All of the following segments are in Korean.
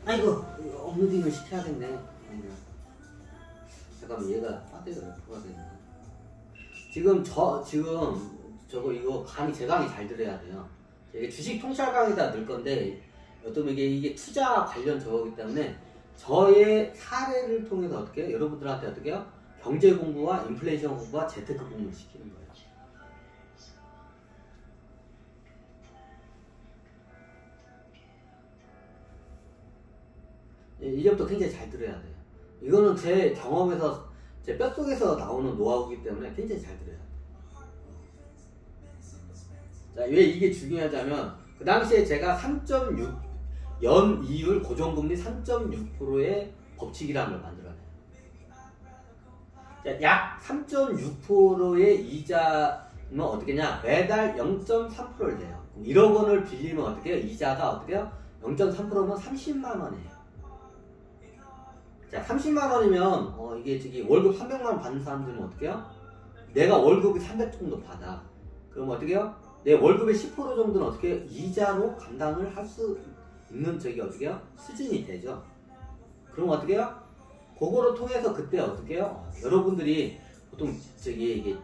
아이고 업로딩을 시켜야겠네. 잠깐만 얘가 배터리가 몇 프로가 되나? 지금 저거 이거 강의 제 강의 잘 들어야 돼요. 이게 주식 통찰 강의다 넣을 건데 어쩌면 이게 투자 관련 저거기 때문에 저의 사례를 통해서 어떻게 해요? 여러분들한테 어떻게 해요? 경제 공부와 인플레이션 공부와 재테크 공부를 시키는 거예요. 이제부터 굉장히 잘 들어야 돼요. 이거는 제 경험에서 제 뼛속에서 나오는 노하우이기 때문에 굉장히 잘 들어야 돼요. 자, 왜 이게 중요하냐면 그 당시에 제가 3.6 연이율 고정금리 3.6%의 법칙이라는 걸 만들어내요. 자, 약 3.6%의 이자는 어떻게 냐 매달 0.3%를 내요. 1억 원을 빌리면 어떻게 해요? 이자가 어떻게 해요? 0.3%면 30만 원이에요. 자, 30만 원이면 이게 저기 월급 300만 원 받는 사람들은 어떻게 해요? 내가 월급이 300 정도 받아. 그럼 어떻게 해요? 내 월급의 10% 정도는 어떻게 해요? 이자로 감당을 할 수 있는 저기 어떻게 해요? 수준이 되죠. 그럼 어떻게 해요? 그거를 통해서 그때 어떻게 해요? 여러분들이 보통 저기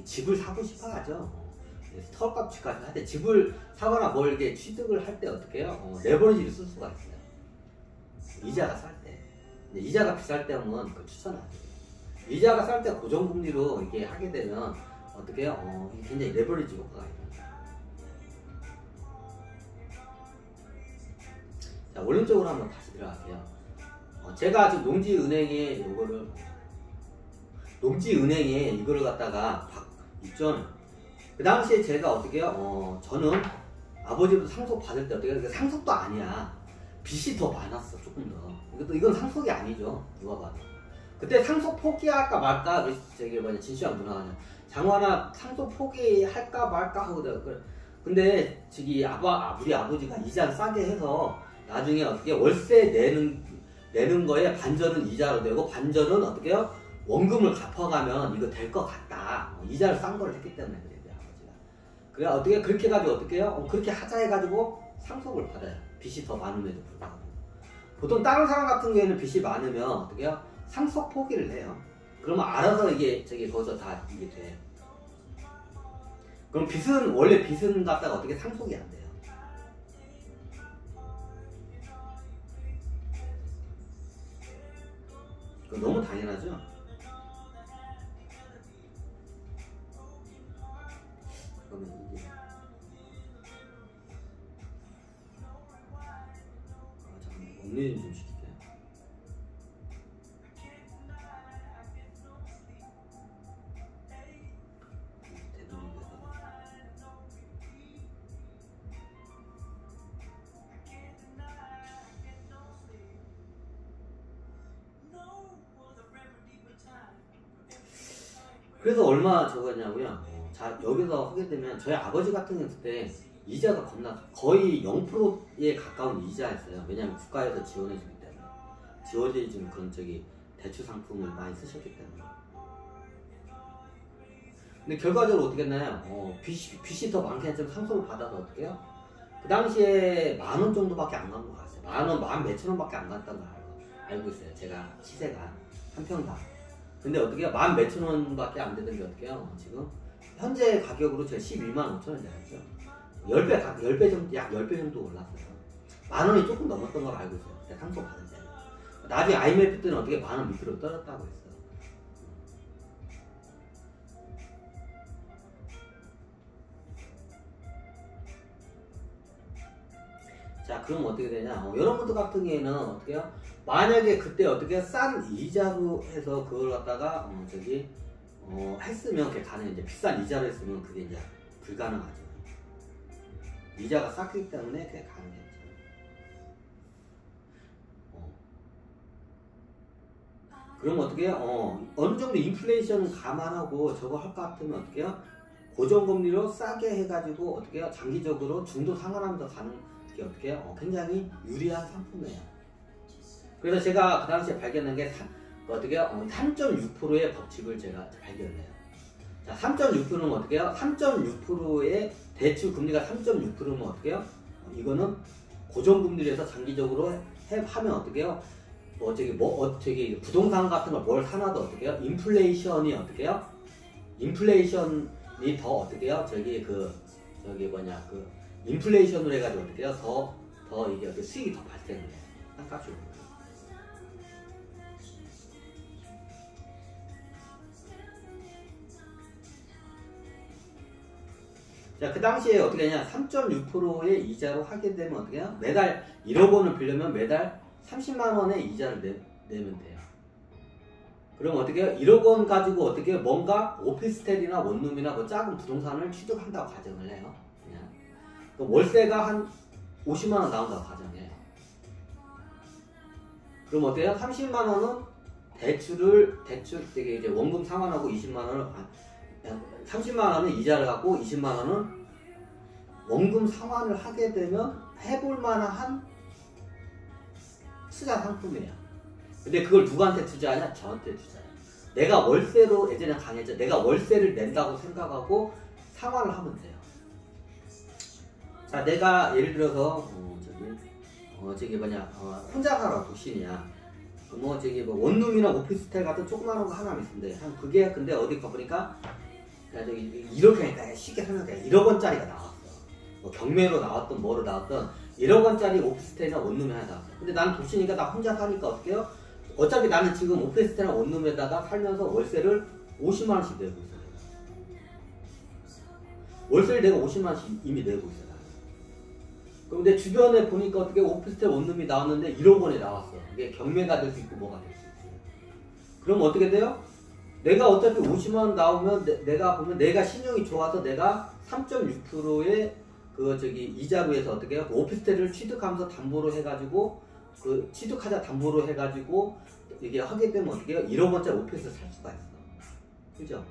집을 사고 싶어 하죠. 서울값 집까지 할 때 집을 사거나 뭘 이렇게 취득을 할 때 어떻게 해요? 레버리지를 쓸 수가 있어요. 이자가 쌀 때. 이자가 비쌀 때 하면 그 추천하죠. 이자가 쌀 때 고정금리로 이렇게 하게 되면 어떻게 해요? 굉장히 레버리지 효과가 있습니다. 자, 원론적으로 한번 다시 들어갈게요. 제가 지금 농지은행에 이거를 갖다가 있죠. 그 당시에 제가 어떻게 해요? 저는 아버지부터 상속 받을 때 어떻게 해요? 상속도 아니야. 빚이 더 많았어, 조금 더. 이건 상속이 아니죠, 누가 봐도. 그때 상속 포기할까 말까, 저기 진시황 누나가 장관아 상속 포기할까 말까 하거든. 근데 저기 우리 아버지가 이자를 싸게 해서 나중에 어떻게 월세 내는 거에 반절은 이자로 되고 반절은 어떻게 해요? 원금을 갚아가면 이거 될 것 같다. 이자를 싼 걸 했기 때문에 그래요, 아버지가. 그래 어떻게 그렇게 해가지고 어떻게 해요? 그렇게 하자 해가지고 상속을 받아요. 빚이 더 많음에도 불구하고. 보통 다른 사람 같은 경우에는 빚이 많으면 어떻게 해요? 상속 포기를 해요. 그러면 알아서 이게 거기서 다 이게 돼. 그럼 원래 빚은 갖다가 어떻게 상속이 안 돼요. 그거 너무 당연하죠? 그러면 이게 잠깐만 정리 좀 시킬게요. 그래서 얼마 저거냐고요? 자, 여기서 하게 되면 저희 아버지 같은 경우 그때 이자가 거의 0%에 가까운 이자였어요. 왜냐하면 국가에서 지원해주기 때문에. 지원해주는 그런 대출 상품을 많이 쓰셨기 때문에. 근데 결과적으로 어떻게 했나요? 빚이 더 많게 했지만 상속을 받아서 어떻게 해요? 그 당시에 10,000원 정도밖에 안 간 것 같아요. 10,000원, 14,000원밖에 안 갔다는 걸 알고 있어요. 제가 시세가 한 평당. 근데 어떻게 해요? 14,000원밖에 안 되는 게 어떻게 해요? 지금 현재 가격으로 제가 125,000원이 나왔죠. 10배 정도, 약 10배 정도 올랐어요. 10,000원이 조금 넘었던 걸 알고 있어요. 제가 상속 받을 때. 나중에 IMF 때는 어떻게 10,000원 밑으로 떨어졌다고 했어요. 자, 그럼 어떻게 되냐? 여러분들 같은 경우에는 어떻게 해요? 만약에 그때 어떻게 싼 이자로 해서 그걸 갖다가 했으면 그게 가능해. 이제 비싼 이자로 했으면 그게 이제 불가능하죠. 이자가 쌌기 때문에 그게 가능했죠. 그럼 어떻게 해요? 어느 정도 인플레이션 감안하고 저거 할 것 같으면 어떻게 해요? 고정금리로 싸게 해가지고 어떻게 해요? 장기적으로 중도 상환하면서 가는 게 어떻게 해요? 굉장히 유리한 상품이에요. 그래서 제가 그 당시에 발견한 게 어떻게 해요? 3.6%의 법칙을 제가 발견해요. 자, 3.6%는 어떻게 해요? 3.6%의 대출 금리가 3.6%면 어떻게 해요? 이거는 고정금리에서 장기적으로 하면 어떻게 해요? 저기 부동산 같은 걸 뭘 사놔도 어떻게 해요? 인플레이션이 어떻게 해요? 인플레이션이 더 어떻게 해요? 인플레이션으로 해가지고 어떻게 해요? 더 이게 어떻게 수익이 더 발생을 해요. 땅값이. 자, 그 당시에 어떻게 하냐? 3.6%의 이자로 하게 되면 어떻게 해요? 매달 1억 원을 빌려면 매달 30만 원의 이자를 내면 돼요. 그럼 어떻게 해요? 1억 원 가지고 어떻게 해요? 뭔가 오피스텔이나 원룸이나 뭐 작은 부동산을 취득한다고 가정을 해요. 그냥. 그럼 월세가 한 50만 원 나온다고 가정해요. 그럼 어때요? 30만 원은 대출 되게 이제 원금 상환하고 20만 원을 30만 원은 이자를 갖고 20만 원은 원금 상환을 하게 되면 해볼 만한 투자 상품이에요. 근데 그걸 누구한테 투자하냐? 저한테 투자해요. 내가 월세로 예전에 강했죠. 내가 월세를 낸다고 생각하고 상환을 하면 돼요. 자, 내가 예를 들어서 혼자 살아 도시냐, 원룸이나 오피스텔 같은 조그마한 거 하나 있는데 그게 근데 어디 가보니까 이렇게 하니까 쉽게 설명해. 1억 원짜리가 나왔어. 뭐 경매로 나왔던 뭐로 나왔던 1억 원짜리 오피스텔이나 원룸이 하나 나왔어. 근데 나는 도시니까 나 혼자 사니까 어떻게 해요? 어차피 나는 지금 오피스텔이나 원룸에다가 살면서 월세를 50만 원씩 내고 있어요. 월세를 내가 50만 원씩 이미 내고 있어요. 그런데 주변에 보니까 어떻게 오피스텔 원룸이 나왔는데 1억 원에 나왔어. 이게 경매가 될 수 있고 뭐가 될 수 있어요. 그럼 어떻게 돼요? 내가 어차피 50만 원 나오면 내가 신용이 좋아서 내가 3.6%의 이자로 해서 어떻게 해요? 오피스텔을 취득하면서 담보로 해가지고 취득하자 담보로 해가지고 이게 하게 되면 어떻게 해요? 1억 원짜리 오피스텔 살 수가 있어. 그죠?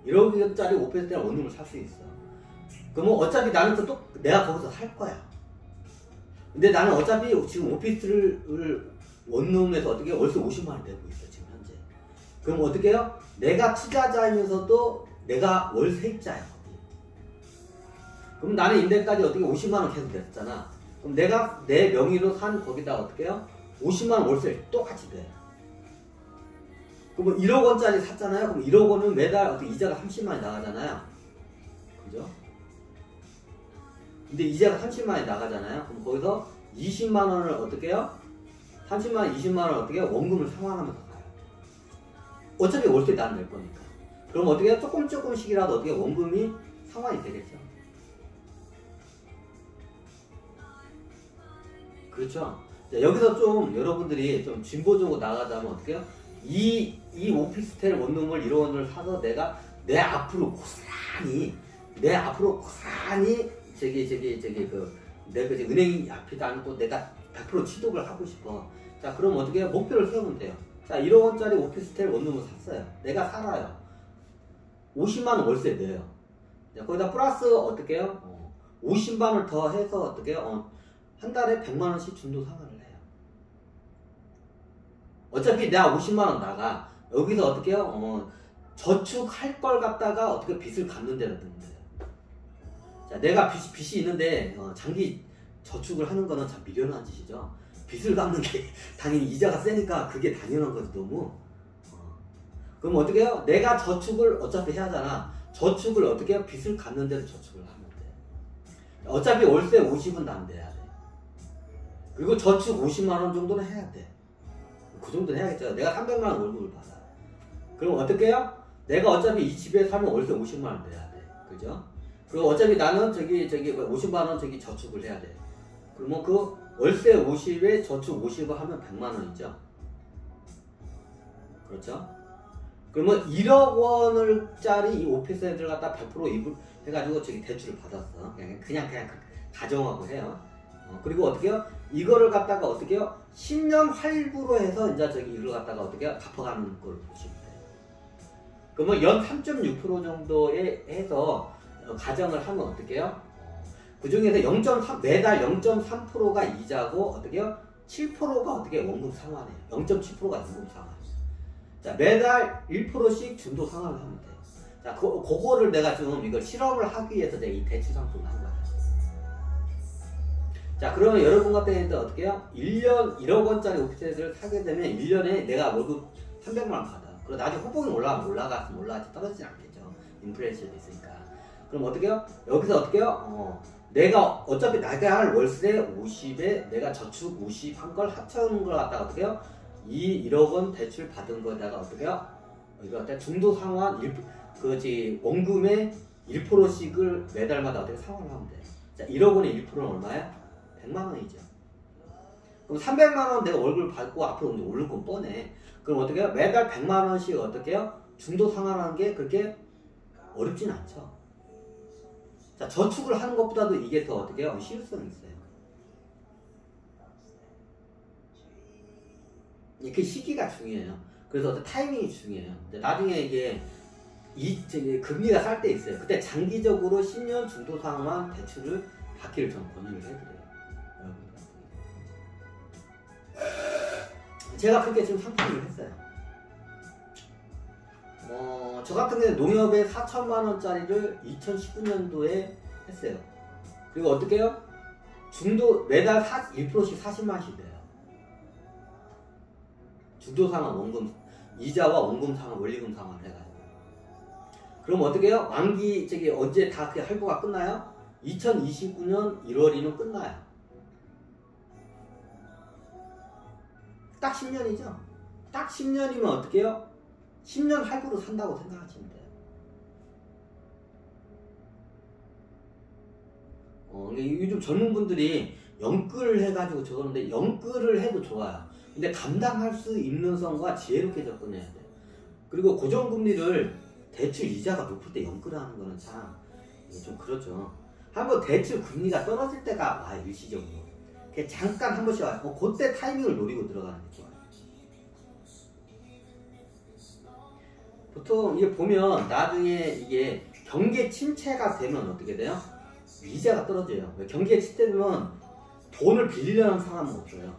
1억 원짜리 오피스텔 원룸을 살 수 있어. 그러면 어차피 나는 또 내가 거기서 살 거야. 근데 나는 어차피 지금 오피스텔을 원룸에서 어떻게 월세 50만 원 내고 있어 지금 현재. 그럼 어떻게 해요? 내가 투자자이면서도 내가 월세입자야. 그럼 나는 인데까지 어떻게 50만 원 계속 냈잖아. 그럼 내가 내 명의로 산 거기다 어떻게 해요? 50만 원 월세를 똑같이 내. 그럼 1억 원짜리 샀잖아요. 그럼 1억 원은 매달 어떻게 이자가 30만 원이 나가잖아요. 그죠? 근데 이자가 30만 원이 나가잖아요. 그럼 거기서 20만 원을 어떻게 해요? 30만 원, 20만 원 어떻게 해요? 원금을 상환하면서 가요. 어차피 월세 나는 낼 거니까. 그럼 어떻게 해요? 조금씩이라도 어떻게 원금이 상환이 되겠죠. 그렇죠. 자, 여기서 좀 여러분들이 좀 진보적으로 나가자면 어떻게 해요? 이 오피스텔 원룸을 1억 원을 사서 내가 내 앞으로 고스란히 내가 은행 앞에도 앉고 내가 100% 취득을 하고 싶어. 자, 그럼 어떻게 해요? 목표를 세우면 돼요. 자, 1억 원짜리 오피스텔 원룸을 샀어요. 내가 살아요. 50만 원 월세 내요. 자, 거기다 플러스 어떻게 해요? 50만 원을 더 해서 어떻게 해요? 한 달에 100만 원씩 중도 상환을 해요. 어차피 내가 50만 원 나가. 여기서 어떻게 해요? 저축할 걸 갖다가 어떻게 빚을 갚는 데다 넣는 거예요. 자, 내가 빚이 있는데 장기 저축을 하는 거는 참 미련한 짓이죠. 빚을 갚는 게 당연히 이자가 세니까 그게 당연한 거지 너무. 그럼 어떻게 해요? 내가 저축을 어차피 해야 하잖아. 저축을 어떻게 해요? 빚을 갚는 데로 저축을 하면 돼. 어차피 월세 50은 난 내야 돼. 그리고 저축 50만 원 정도는 해야 돼. 그 정도는 해야겠죠. 내가 300만 원 월급을 받아. 그럼 어떻게 해요? 내가 어차피 이 집에 살면 월세 50만 원 내야 돼. 그죠? 그리고 어차피 나는 50만 원 저축을 해야 돼. 그러면 그 월세 50에 저축 50을 하면 100만 원이죠. 그렇죠? 그러면 1억 원짜리 이 오피스텔을 갖다 100% 이불 해가지고 대출을 받았어. 그냥 가정하고 해요. 그리고 어떻게 해요? 이거를 갖다가 어떻게 해요? 10년 할부로 해서 이제 이걸 갖다가 어떻게 해요? 갚아가는 걸 보시면 돼요. 그러면 연 3.6% 정도에 해서 가정을 하면 어떻게 해요? 그 중에서 매달 0.3%가 이자고 어떻게 해요? 7%가 어떻게 원금 상환해요. 0.7%가 원금 상환. 자, 매달 1%씩 중도 상환을 하면 돼요. 자, 그거를 내가 좀 이걸 실험을 하기 위해서 내가 이 대출 상품을 한 거예요. 자, 그러면 여러분 같은 경우에는 어떻게 해요? 1년 1억 원짜리 오피스텔을 사게 되면 1년에 내가 월급 300만 원 받아. 그리고 나중에 호봉이 올라갔으면 올라갔지 떨어지진 않겠죠. 인플레이션이 있으니까. 그럼 어떻게 해요? 여기서 어떻게 해요? 내가 어차피 내가 할 월세 50에 내가 저축 50 한 걸 합쳐놓은 걸 갖다가 어떻게 해요? 이 1억 원 대출 받은 거에다가 어떻게 해요? 이거 갖다 중도 상환 원금의 1%씩을 매달마다 어떻게 상환을 하면 돼요. 자, 1억 원의 1%는 얼마야? 100만 원이죠. 그럼 300만 원 내가 월급을 받고 앞으로 이제 오를 건 뻔해. 그럼 어떻게 해요? 매달 100만 원씩 어떻게 해요? 중도 상환하는 게 그렇게 어렵진 않죠. 자, 저축을 하는 것보다도 이게 더 어떻게 해요? 실효성이 있어요. 그 시기가 중요해요. 그래서 어떤 타이밍이 중요해요. 나중에 이게 금리가 쌀 때 있어요. 그때 장기적으로 10년 중도 상환 대출을 받기를 저는 권유를 해드려요. 제가 그렇게 지금 상품을 했어요. 저 같은 경우는 농협에 4천만 원짜리를 2019년도에 했어요. 그리고 어떻게 해요? 중도 매달 1%씩 40만 원씩 돼요. 중도 상환 원금 이자와 원금 상환 원리금 상환을 해가지고. 그럼 어떻게 해요? 만기 언제 다 그 할부가 끝나요? 2029년 1월이면 끝나요. 딱 10년이죠. 딱 10년이면 어떻게 해요? 10년 할부로 산다고 생각하시면 돼요. 요즘 젊은 분들이 연끌을 해가지고 저러는데 연끌을 해도 좋아요. 근데 감당할 수 있는 선과 지혜롭게 접근해야 돼요. 그리고 고정금리를 대출 이자가 높을 때 연끌하는 거는 참 좀 그렇죠. 한번 대출 금리가 떨어질 때가 와요. 일시적으로. 잠깐 한 번씩 와요. 그때 타이밍을 노리고 들어가는 게 좋아요. 보통 이게 보면 나중에 이게 경기 침체가 되면 어떻게 돼요? 이자가 떨어져요. 왜? 경기가 침체되면 돈을 빌리려는 사람은 없어요.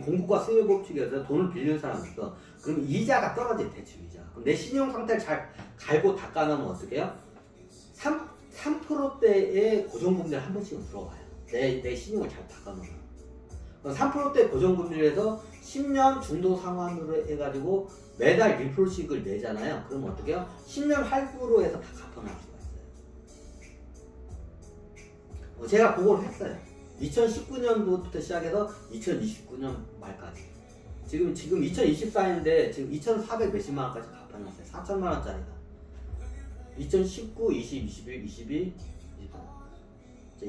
공급과 수요 법칙에서 돈을 빌리는 사람은 없어. 그럼 이자가 떨어져요. 대출 이자. 그럼 내 신용 상태를 잘 갈고 닦아놓으면 어떻게 해요? 3%대의 고정금리를 한 번씩은 들어와요. 내 신용을 잘 닦아놓으면. 3%대 고정금리를 해서 10년 중도 상환으로 해가지고 매달 1%씩을 내잖아요. 그럼 어떻게 해요? 10년 할부로 해서 다 갚아낼 수가 있어요. 제가 그걸 했어요. 2019년도부터 시작해서 2029년 말까지. 지금 2024년인데 지금 2,400 몇십만 원까지 갚아놨어요. 4천만 원짜리가. 2019, 20, 21, 22, 23.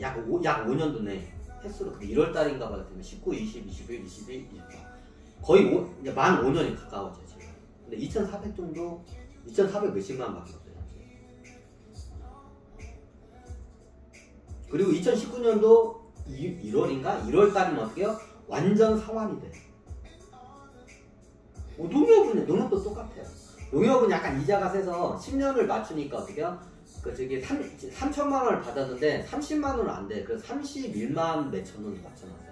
약 5년도 내 횟수로 1월달인가 봐요. 19, 20, 21, 22, 24. 거의 이제 만 5년이 가까워져요. 지금. 근데 2,400 정도, 2,400 몇십만 원 밖에 없어요. 그리고 2019년도 1월인가? 1월달이면 어떻게 해요? 완전 상환이 돼요. 농협도 똑같아요. 농협은 약간 이자가 세서 10년을 맞추니까 어떻게 해요? 3천만 원을 받았는데 30만 원은 안 돼. 그래서 31만 몇천 원을 맞춰놨어요.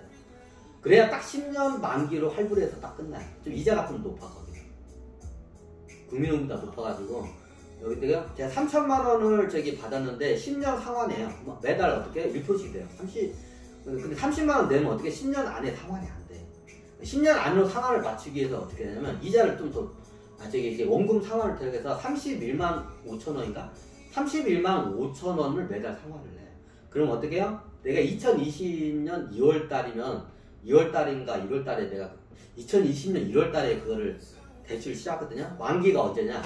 그래야 딱 10년 만기로 할부를 해서 딱 끝나요. 좀 이자가 좀 높아, 거기. 국민연금보다 높아가지고. 여기 제가 3천만 원을 받았는데 10년 상환해요. 매달 어떻게 1%씩 돼요. 근데 30만 원 내면 어떻게 10년 안에 상환이 안 돼. 10년 안으로 상환을 맞추기 위해서 어떻게 되냐면 이자를 좀 더 이제 원금 상환을 들어가서 31만 5천 원인가? 31만 5천 원을 매달 상환을 해요. 그럼 어떻게 해요? 내가 2020년 2월달이면 2월달인가 1월달에 내가 2020년 1월달에 그거를 대출 시작했거든요. 만기가 언제냐?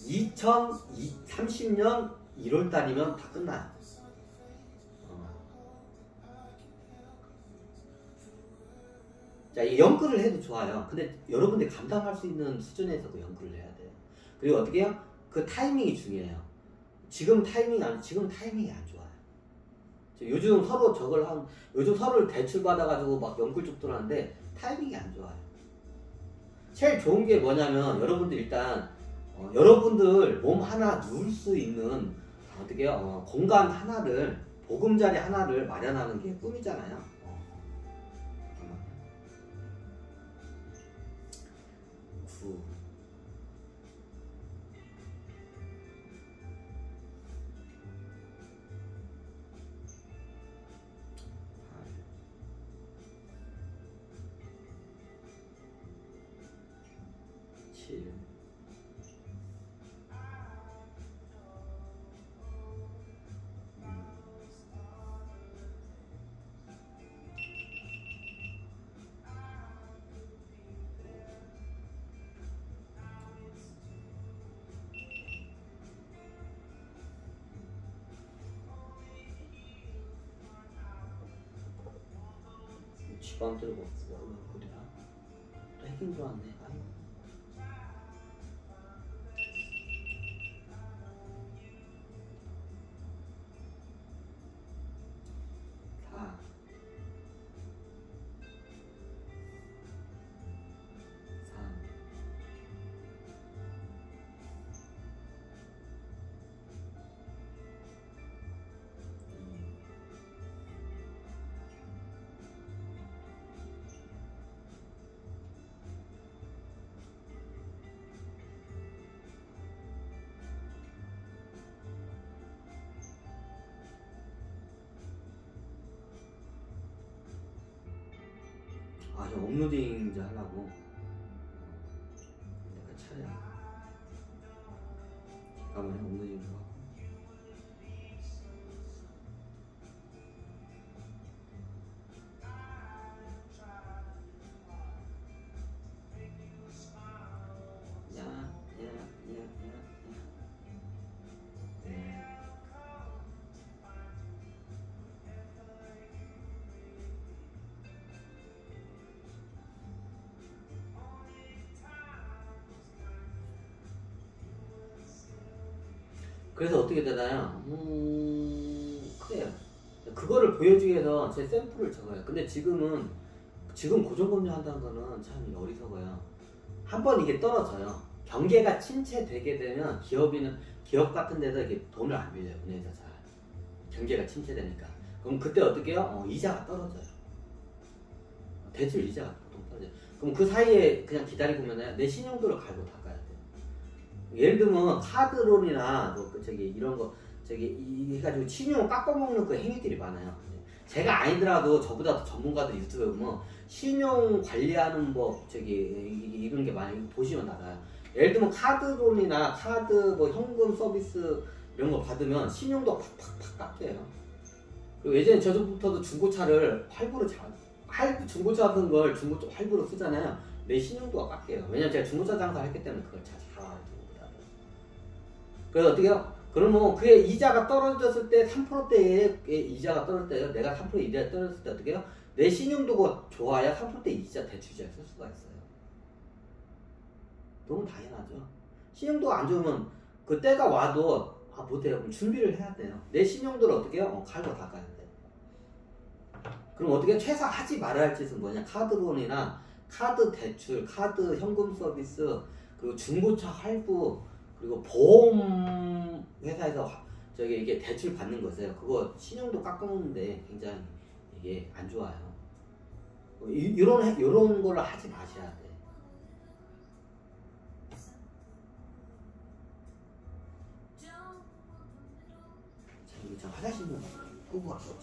2030년 1월달이면 다 끝나요. 자, 이 연끌을 해도 좋아요. 근데 여러분들이 감당할 수 있는 수준에서도 연끌을 해야 돼요. 그리고 어떻게 해요? 그 타이밍이 중요해요. 지금 타이밍이 안 좋아요. 요즘 서로를 대출 받아가지고 막 연끌 쪽들 하는데 타이밍이 안 좋아요. 제일 좋은 게 뭐냐면 여러분들 일단 여러분들 몸 하나 누울 수 있는 어떻게 해요? 공간 하나를 보금자리 하나를 마련하는 게 꿈이잖아요. 7. 지방 들고 그래야 또 해킹 들어왔네. 아이고. 사. 3. 아, 저 업로딩 이제 하려고 내가 차례야. 잠깐만요. 업로딩 좀 하고. 야, 야, 야, 야, 야. 네. 그래서 어떻게 되나요? 그래요. 그거를 보여주기 위해서 제 샘플을 적어요. 근데 지금 고정금리 한다는 거는 참 어리석어요. 한번 이게 떨어져요. 경계가 침체되게 되면 기업 같은 데서 이렇게 돈을 안 빌려요. 은행에서 잘. 경계가 침체되니까. 그럼 그때 어떻게 해요? 이자가 떨어져요. 대출 이자가 보통 떨어져요. 그럼 그 사이에 그냥 기다리고 있으면 내 신용도를 갈고 닦아야 돼요. 예를 들면 카드론이나 뭐 이런 거 이 해가지고 신용을 깎아먹는 그 행위들이 많아요. 제가 아니더라도 저보다 더 전문가들 유튜브에 보면 신용 관리하는 법 이런 게 많이 보시면 나가요. 예를 들면 카드론이나 카드 뭐 현금 서비스 이런 거 받으면 신용도가 팍팍팍 깎여요. 그리고 예전에 저부터도 중고차를 중고차 같은 걸 할부로 쓰잖아요. 내 신용도가 깎여요. 왜냐면 제가 중고차 장사를 했기 때문에 그걸 잘 알아요. 그래서 어떻게 해요? 그러면 그게 이자가 떨어졌을 때 3%대의 이자가 떨어질 때요. 내가 3% 이자가 떨어졌을 때 어떻게 해요? 내 신용도가 좋아야 3%대 이자 대출이자 쓸 수가 있어요. 너무 당연하죠. 신용도가 안 좋으면 그 때가 와도 못해요. 그럼 준비를 해야 돼요. 내 신용도를 어떻게 해요? 칼로 닦아야 돼. 그럼 어떻게 최소 하지 말아야 할 짓은 뭐냐? 카드론이나 카드 대출, 카드 현금 서비스, 그리고 중고차 할부, 그리고 보험 회사에서 이게 대출 받는 거세요. 그거 신용도 깎아먹는데 굉장히 이게 안 좋아요. 이런 걸 하지 마셔야 돼. 자, 이거 참 화장실 좀 끄고 왔어.